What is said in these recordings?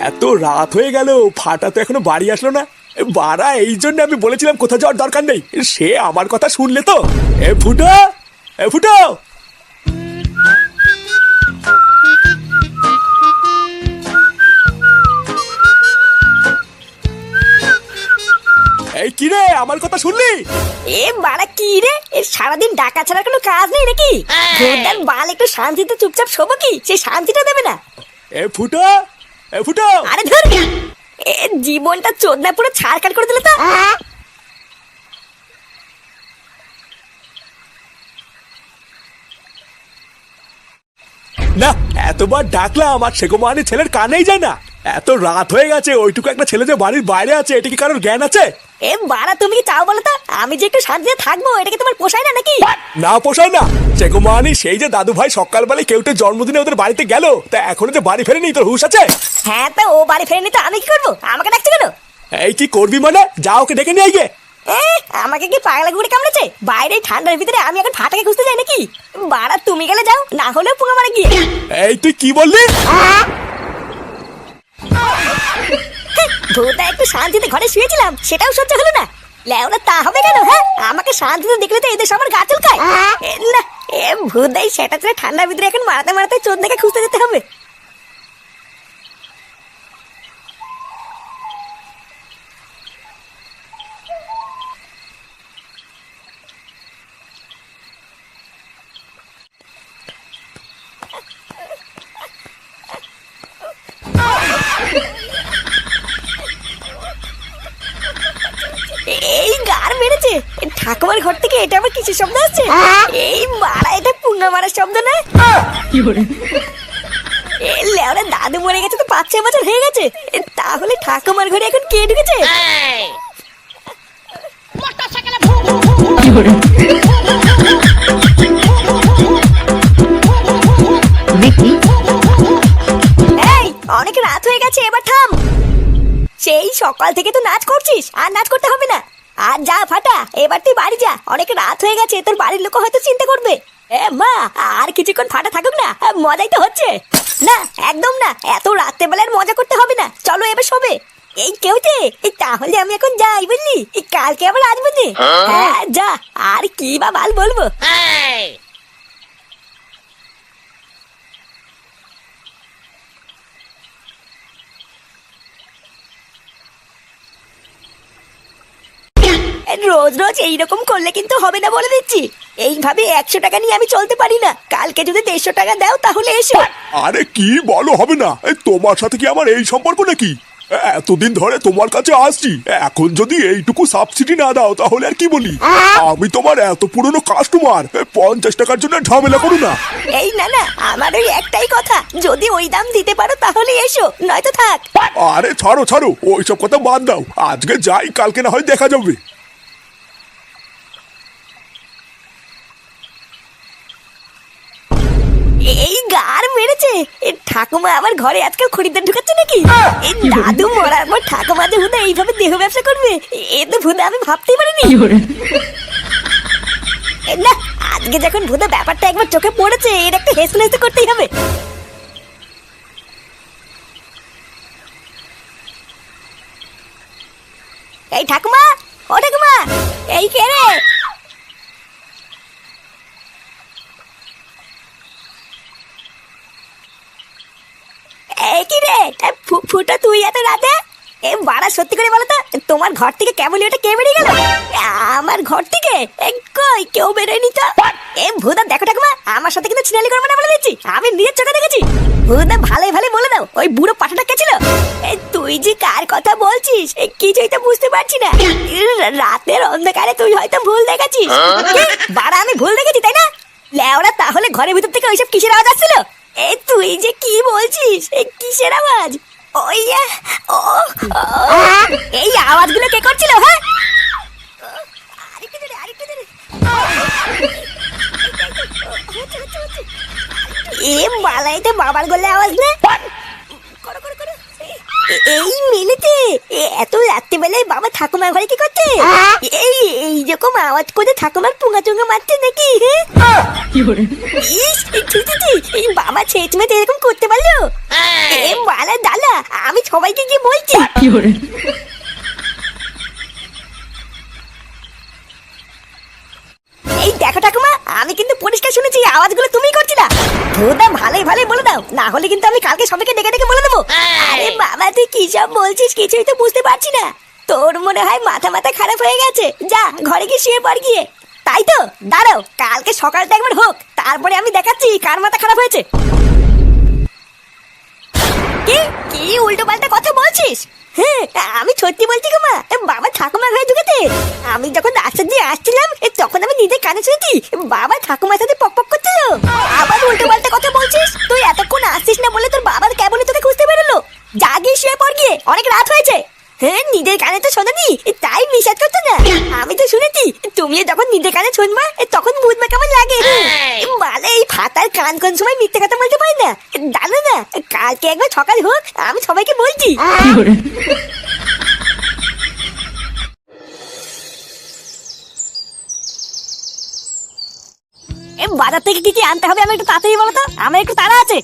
এত রাত হয়ে গেল, ফাটা তো এখনো বাড়ি আসলো না। বাড়া, এই জন্য আমি বলেছিলাম কোথাও যাওয়ার দরকার নেই। সে আমার কথা শুনলে তো। এ ফুটো, এ ফুটো, এই কি রে, আমার কথা শুনলি? এ বাড়া কি রে, এ সারাদিন ডাকা ছাড়া কোনো কাজ নেই নাকি? ভোরদার বাল একটু শান্তিতে চুপচাপ শোবো কি, সেই শান্তিটা দেবে না। এ ফুটো, এ ফুটো, আরে ধর, এ জীবনটা চোদনা পুরো ছাড়খাড় করে দিলে তো। না এতবার ডাকলাম আর সেগো মানে ছেলের কানেই যায় না। এত রাত হয়ে গেছে, ওইটুকু একটা ছেলে যে বাড়ির বাইরে আছে, এটা কি কারোর জ্ঞান আছে? এ বাড়া তুমি কি চাও বলো তো, আমি যে একটু শান্তিতে থাকবো, এটা কি তোমার পোষায় না নাকি? না পোষায় না। সেগো মানে সেই যে দাদু ভাই সকালবেলায় কেউটে জন্মদিনে ওদের বাড়িতে গেল, তা এখনো যে বাড়ি ফেরেনি, তোর হুঁশ আছে? হ্যাঁ, তা ও বাড়ি ফেরেনি তো আমি কি করবো? আমাকে ডাকছে কেন? এই কি করবি মানে, যা ওকে ডেকে নিয়ে আইগে। এ আমাকে কি পাগলা ঘুরে কামড়েছে? বাইরে ঠান্ডার ভিতরে আমি এখন ফাটাকে খুঁজতে যাই নাকি? বাড়া তুমি গেলে যাও, না হলেও পুঙ্গা মারা গিয়ে। এই তুই কি বললি? ভূতা একটু শান্তিতে ঘরে শুয়েছিলাম, সেটাও সহ্য হলো না। লেওরা তা হবে কেন? হ্যাঁ, আমাকে শান্তিতে দেখলে তো এদের সবার গা চুলকায়। না, এ ভূতাই সেটা ছেড়ে ঠান্ডার ভিতরে এখন মারাতে মারাতে চোদনাকে খুঁজতে যেতে হবে। এই গার মেরেছে, ঠাকুমার ঘর থেকে এটা আবার কিসের শব্দ আসছে? এই মারা, এটা পুঙ্গা মারার শব্দ না? লেওরা দাদু মরে গেছে তো 5-6 বছর হয়ে গেছে, তাহলে ঠাকুমার ঘরে এখন কে ঢুকেছে? এই অনেক রাত হয়ে গেছে, এবার থাম। সেই সকাল থেকে তো নাচ করছিস, আর নাচ করতে হবে না। আর যা ফাটা, এবার তুই বাড়ি যা, অনেক রাত হয়ে গেছে, তোর বাড়ির লোক হয়তো চিন্তা করবে। এ মা, আর কিছুক্ষণ ফাটা থাকুক না, মজাই তো হচ্ছে। না একদম না, এত রাত্রে বেলার মজা করতে হবে না, চলো এবার শোবে। এই কেউতে, তাহলে আমি এখন যাই, বুঝলি? কালকে আবার আসবো যে। হ্যাঁ যা, আর কি বা বাল বলবো। রোজ রোজ এইরকম করলে কিন্তু হবে না, বলে দিচ্ছি। এইভাবে 100 টাকা নিয়ে আমি চলতে পারি না। কালকে যদি 150 টাকা দাও তাহলে এসো। আরে কি বলো, হবে না। তোমার সাথে কি আমার এই সম্পর্ক নাকি? এতদিন ধরে তোমার কাছে আসছি, এখন যদি এইটুকু সাবসিডি না দাও তাহলে আর কি বলি? আমি তোমার এত পুরনো কাস্টমার, 50 টাকার জন্য ঝামেলা করো না। এই না না, আমার ওই একটাই কথা, যদি ওই দাম দিতে পারো তাহলে এসো, নয়তো থাক। আরে ছাড়ো ছাড়ো, ওইসব কথা বাদ দাও। আজকে যাই, কালকে না হয় দেখা যাবে। এই গার মেরেছে, ঠাকুমা আমার ঘরে আজকাল খরিদ্দার ঢুকাচ্ছে নাকি? এই দাদু মরার পর ঠাকুমা যে ভুদা এইভাবে দেহ ব্যবসা করবে, এ তো ভুদা আমি ভাবতেই পারিনি। না, আজকে যখন ভুদা ব্যাপারটা একবার চোখে পড়েছে, এর একটা হেসলেস তো করতেই হবে। এই ঠাকুমা, ও ঠাকুমা, এই কে রে? এই কি রে, ফুটা তুই এত রাতে? এ বাড়া, সত্যি করে বলো তো, তোমার ঘর থেকে কেবলই ওটা কে বেরিয়ে গেল? আমার ঘর থেকে কই কেউ বেরোয়নি তো। এ ভুদা, দেখো ঠাকুমা, আমার সাথে কিন্তু ছিনালি করবে না, বলে দিচ্ছি। আমি নিজের চোখে দেখেছি। ভুদা, ভালোই ভালোই বলে দাও, ওই বুড়ো পাঠাটা কে ছিল? তুই যে কার কথা বলছিস কিছুই তো বুঝতে পারছি না। রাতের অন্ধকারে তুই হয়তো ভুল দেখেছিস। বাড়া, আমি ভুল দেখেছি তাই না? লেওরা, তাহলে ঘরের ভিতর থেকে ওইসব কিসের আওয়াজ আসছিল? তুই যে কি বলছিস, কিসের আওয়াজ? ওই ও, এই আওয়াজগুলো কে করছিল? হ্যাঁ, আরেকটু ধরে, আরেকটু ধরে। এ মালাইতে বাবার গলে আওয়াজ না? করো করো করো। এই মিলিতে এত রাত্রিবেলায় বাবা ঠাকুমার ঘরে কি করতে? এই এইরকম আওয়াজ করে ঠাকুমার পুঙ্গা চুঙ্গা মারতে নাকি? এই বাবা ছেচমেতে এরকম করতে পারলো? এ বালা দালা, আমি আমি সবাইকে গিয়ে বলছি। এই দেখো ঠাকুমা, আমি কিন্তু পরিষ্কার শুনেছি আওয়াজগুলো তুমিই করছিলা। ভোদা ভালোই ভালোই বলে দাও, না হলে কিন্তু আমি কালকে সবাইকে ডেকে ডেকে বলে দেবো। আরে বাবা তুই কি সব বলছিস, কিছুই তো বুঝতে পারছি না। তোর মনে হয় মাথা মাথা খারাপ হয়ে গেছে, যা ঘরে গিয়ে শুয়ে পড় গিয়ে। তাই তো, দাঁড়াও কালকে সকালটা একবার হোক, তারপরে আমি দেখাচ্ছি কার মাথা খারাপ হয়েছে। কি কি উল্টো পাল্টা কথা বলছিস? হ্যাঁ আমি সত্যি বলছি গো মা, বাবা ঠাকুমা ঘরে ঢুকেছে। আমি যখন রাস্তা দিয়ে আসছিলাম তখন আমি নিজের কানে শুনেছি বাবা ঠাকুমার সাথে পক পক করছিল। আবার উল্টো পাল্টা কথা বলছিস? তুই এতক্ষণ আসছিস না বলে তোর বাবার কেবলই তোকে খুঁজতে বেরোলো। যা গিয়ে শুয়ে পড় গিয়ে, অনেক রাত হয়েছে। হ্যাঁ নিজের কানে তো শোনানি, তাই বিশ্বাস করতো না। আমি তো শুনেছি তুমি যখন নিজের কানে শুনবা তখন বুঝবে কেমন লাগে। মানে এই ফাটার কান কোন সময় মিথ্যে কথা বলতে পারি না। জানো না, কালকে একবার সকাল হোক, আমি সবাইকে বলছি। বাজার থেকে কি কি আনতে হবে আমি একটু তাড়াতাড়ি বলো তো, আমার একটু তাড়া আছে।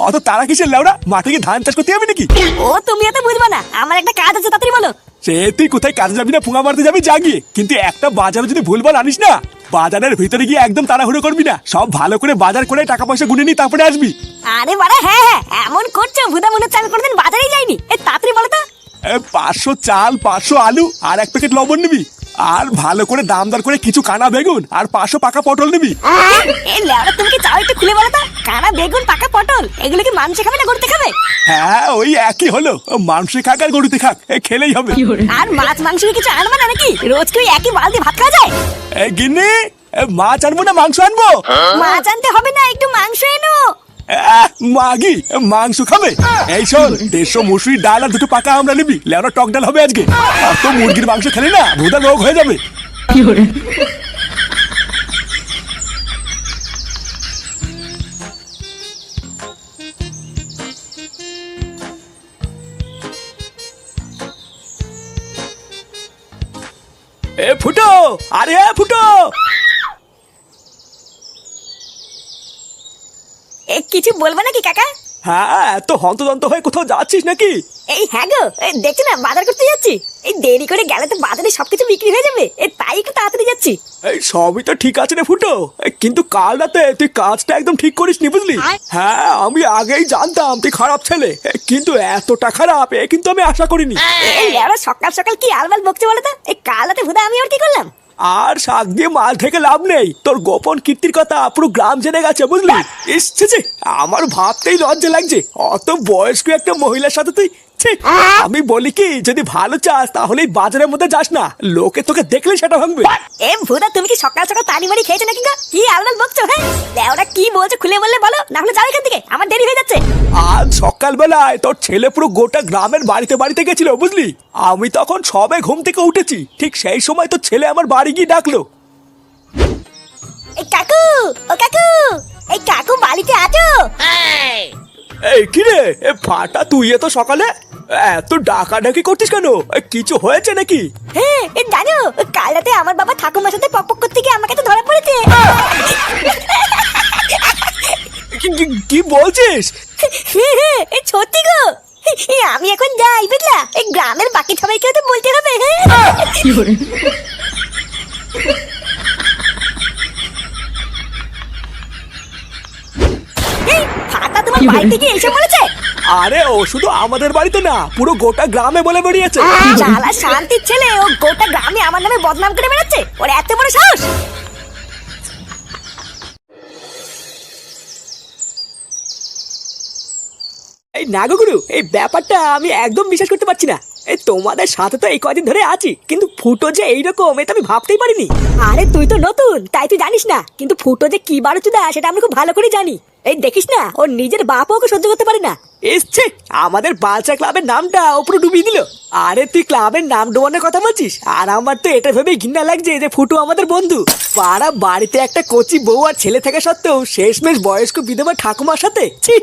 অত তারা কিসের লেওড়া? মাঠে গিয়ে ধান চাষ করতে যাবি নাকি? ও তুমি এত বুঝবা না, আমার একটা কাজ আছে, তাড়াতাড়ি বলো। সে তুই কোথায় কাজে যাবি না পুঙা মারতে যাবি যা গিয়ে, কিন্তু একটা বাজারে যদি ভুলভাল আনিস না, বাজারের ভিতরে গিয়ে একদম তাড়াহুড়ো করবি না। সব ভালো করে বাজার করে টাকা পয়সা গুনে নি তারপরে আসবি। আরে বাড়া হ্যাঁ হ্যাঁ, এমন করছো ভুদা মনে হচ্ছে আমি কোনোদিন বাজারেই যাইনি। তাড়াতাড়ি বলো তো। 500 চাল, 500 আলু আর 1 প্যাকেট লবণ নিবি। আর ভালো করে দাম দর করে কিছু কানা বেগুন আর 500 পাকা পটল নিবি। এই লেওড়া তুমি কি চাও একটু খুলে বলো তো, কানা বেগুন পাকা পটল এগুলো কি মানুষে খাবে না গরুতে খাবে? হ্যাঁ ওই একই হলো, মানুষে খাক আর গরুতে খাক খেলেই হবে। আর মাছ মাংস কিছু আনবো না নাকি? রোজ কি একই বালতি ভাত খাওয়া যায়? গিন্নি মাছ আনবো না মাংস আনবো? মাছ আনতে হবে না, একটু মাংস এনো। মাগি মাংস খাবে? এই শোন, 150 মুসুরির ডাল আর 2 পাকা আমরা নিবি। লেওরা টক ডাল হবে আজকে। অত মুরগির মাংস খেলে না ভোদা রোগ হয়ে যাবে। ফুটো, আরে ফুটো, কিছু বলবো নাকি কাকা? হ্যাঁ এত হন্তদন্ত হয়ে কোথাও যাচ্ছিস নাকি? এই হ্যাঁ গো, দেখছি না বাজার করতে যাচ্ছি। এই দেরি করে গেলে তো বাজারে সবকিছু বিক্রি হয়ে যাবে, তাই একটু তাড়াতাড়ি যাচ্ছি। এই সবই তো ঠিক আছে রে ফুটো, কিন্তু কাল রাতে তুই কাজটা একদম ঠিক করিস নি বুঝলি? হ্যাঁ আমি আগেই জানতাম তুই খারাপ ছেলে, কিন্তু এতটা খারাপ কিন্তু আমি আশা করিনি। এই লেওড়া সকাল সকাল কি আলবাল বকছে বলো তো? এই কাল রাতে ভুদা আমি আর কি করলাম? আর শাক দিয়ে মাছ থেকে লাভ নেই, তোর গোপন কীর্তির কথা পুরো গ্রাম জেনে গেছে বুঝলি? এসছে আমার ভাবতেই লজ্জা লাগছে, অত বয়স্ক একটা মহিলার সাথে তুই। আমি বলি কি, যদি ভালো চাস তাহলে এই বাজারের মধ্যে যাস না, লোকে তোকে দেখলে সেটা ভাঙবে। এ ভুদা তুমি কি সকাল সকাল তাড়ি মারি খেয়েছো নাকি গো? কি আলবাল বকছো? হ্যাঁ লেওড়া কি বলছো খুলে বললে বলো, না হলে যাও এখান থেকে, আমার দেরি হয়ে যাচ্ছে। আজ সকালবেলায় তোর ছেলে পুরো গোটা গ্রামের বাড়িতে বাড়িতে গেছিল বুঝলি? আমি তখন সবে ঘুম থেকে উঠেছি, ঠিক সেই সময় তোর ছেলে আমার বাড়ি গিয়ে ডাকলো। এই কাকু, ও কাকু, এই কাকু বাড়িতে আছো? এই কিরে ফাটা, তুই এত সকালে এত ডাকাডাকি করছিস কেন? কিছু হয়েছে নাকি? হ্যাঁ জানো, কাল রাতে আমার বাবা ঠাকুমার সাথে পক পক করতে গিয়ে আমার কাছে ধরা পড়েছে। কি বলছিস? সত্যি গো, আমি এখন যাই বুঝলা, এই গ্রামের বাকি সবাইকে তো বলতে হবে। ফাটা তোমার বাড়ি থেকে এসে বলেছে? আরে ও শুধু আমাদের বাড়িতে না, পুরো গোটা গ্রামে বলে বেরিয়েছে। শালা শান্তির ছেলে, ও গোটা গ্রামে আমার নামে বদনাম করে বেড়াচ্ছে, ওর এত বড় সাহস! এই নাগগুরু, এই ব্যাপারটা আমি একদম বিশ্বাস করতে পারছি না। এই তোমাদের সাথে তো এই কদিন ধরে আছি, কিন্তু ফুটো যে এইরকম এটা আমি ভাবতেই পারিনি। আরে তুই তো নতুন তাই তুই জানিস না, কিন্তু ফুটো যে কি বারোচুদা সেটা আমি খুব ভালো করে জানি। এই দেখিস না, ওর নিজের বাপও ওকে সহ্য করতে পারে না। এসছে আমাদের বালচা ক্লাবের নামটা ওপরে ডুবিয়ে দিল। আরে তুই ক্লাবের নাম ডোবানোর কথা বলছিস, আর আমার তো এটা ভেবেই ঘৃণা লাগছে যে ফুটো আমাদের বন্ধু। পাড়া বাড়িতে একটা কচি বউ আর ছেলে থাকা সত্ত্বেও শেষমেশ বয়স্ক বিধবা ঠাকুমার সাথে ছি!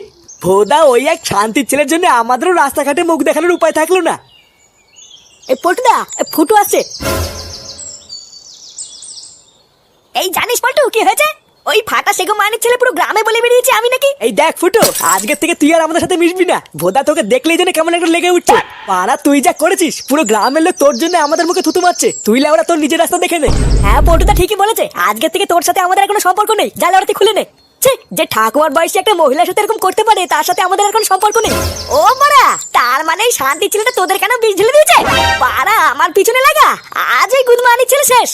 ভোদা ওই এক শান্তির ছেলের জন্য আমাদেরও রাস্তাঘাটে মুখ দেখানোর উপায় থাকলো না। এই পল্টুদা, ফুটো আসছে। এই জানিস পল্টু কি হয়েছে? ওই ফাটা সেগো মানের ছেলে পুরো গ্রামে বলে বেরিয়েছে আমি নাকি। এই দেখ ফুটো, আজকের থেকে তুই আর আমাদের সাথে মিশবি না। ভোদা তোকে দেখলেই যেন কেমন একটা লেগে উঠছে। পাড়া তুই যা করেছিস, পুরো গ্রামের লোক তোর জন্য আমাদের মুখে থুতু মারছে। তুই লেওড়া তোর নিজের রাস্তা দেখে নে। হ্যাঁ পটুদা ঠিকই বলেছে, আজকের থেকে তোর সাথে আমাদের আর কোনো সম্পর্ক নেই, যা লড়াতে খুলে নে। ছি, যে ঠাকুমার বয়সী একটা মহিলার সাথে এরকম করতে পারে তার সাথে আমাদের আর কোনো সম্পর্ক নেই। ও বাড়া, তার মানে এই শান্তি ছেলেটা তোদের কেন বীজ ঢেলে দিয়েছে? বাড়া আমার পিছনে লাগা, আজ এই গুদমানি ছেলে শেষ।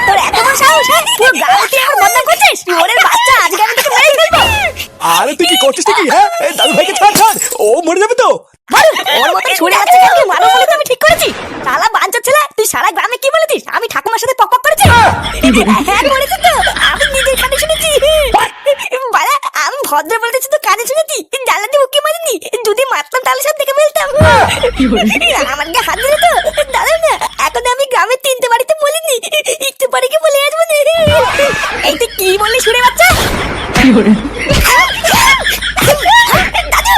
তোর এত বড় সাহস, পুরো গ্রামে তুই আমার বদনাম করছিস? ওরে বাচ্চা, আজকে আমি তোকে মেরেই ফেলবো। আরে তুই কি করছিস কি? হ্যাঁ, এই দাদু ভাইকে ছাড় ছাড়, ও মরে যাবে তো। বল, ওর মতো ছুড়ে যাচ্ছে কেন? তুই মারো বলে তো আমি ঠিক করেছি। শালা বাঞ্চোত ছেলে, তুই সারা গ্রামে কি বলেছিস? আমি ঠাকুমার সাথে পক পক করেছি। হ্যাঁ করেছি তো, আমি নিজের কানে শুনেছি। বাড়া, আমি ভদ্র বলেছি তো কানে শুনেছি, জ্বালা দিয়ে উকি মারিনি। যদি মারতাম তাহলে সব দেখে ফেলতাম। আমার গায়ে হাত দিলে তো দাঁড়াও না, এখন আমি গ্রামের 3টে বাড়িতে বলিনি, একটু পরে কি বলে আসবো না। এই তুই কি বললি শুনে বাচ্চা? দাদু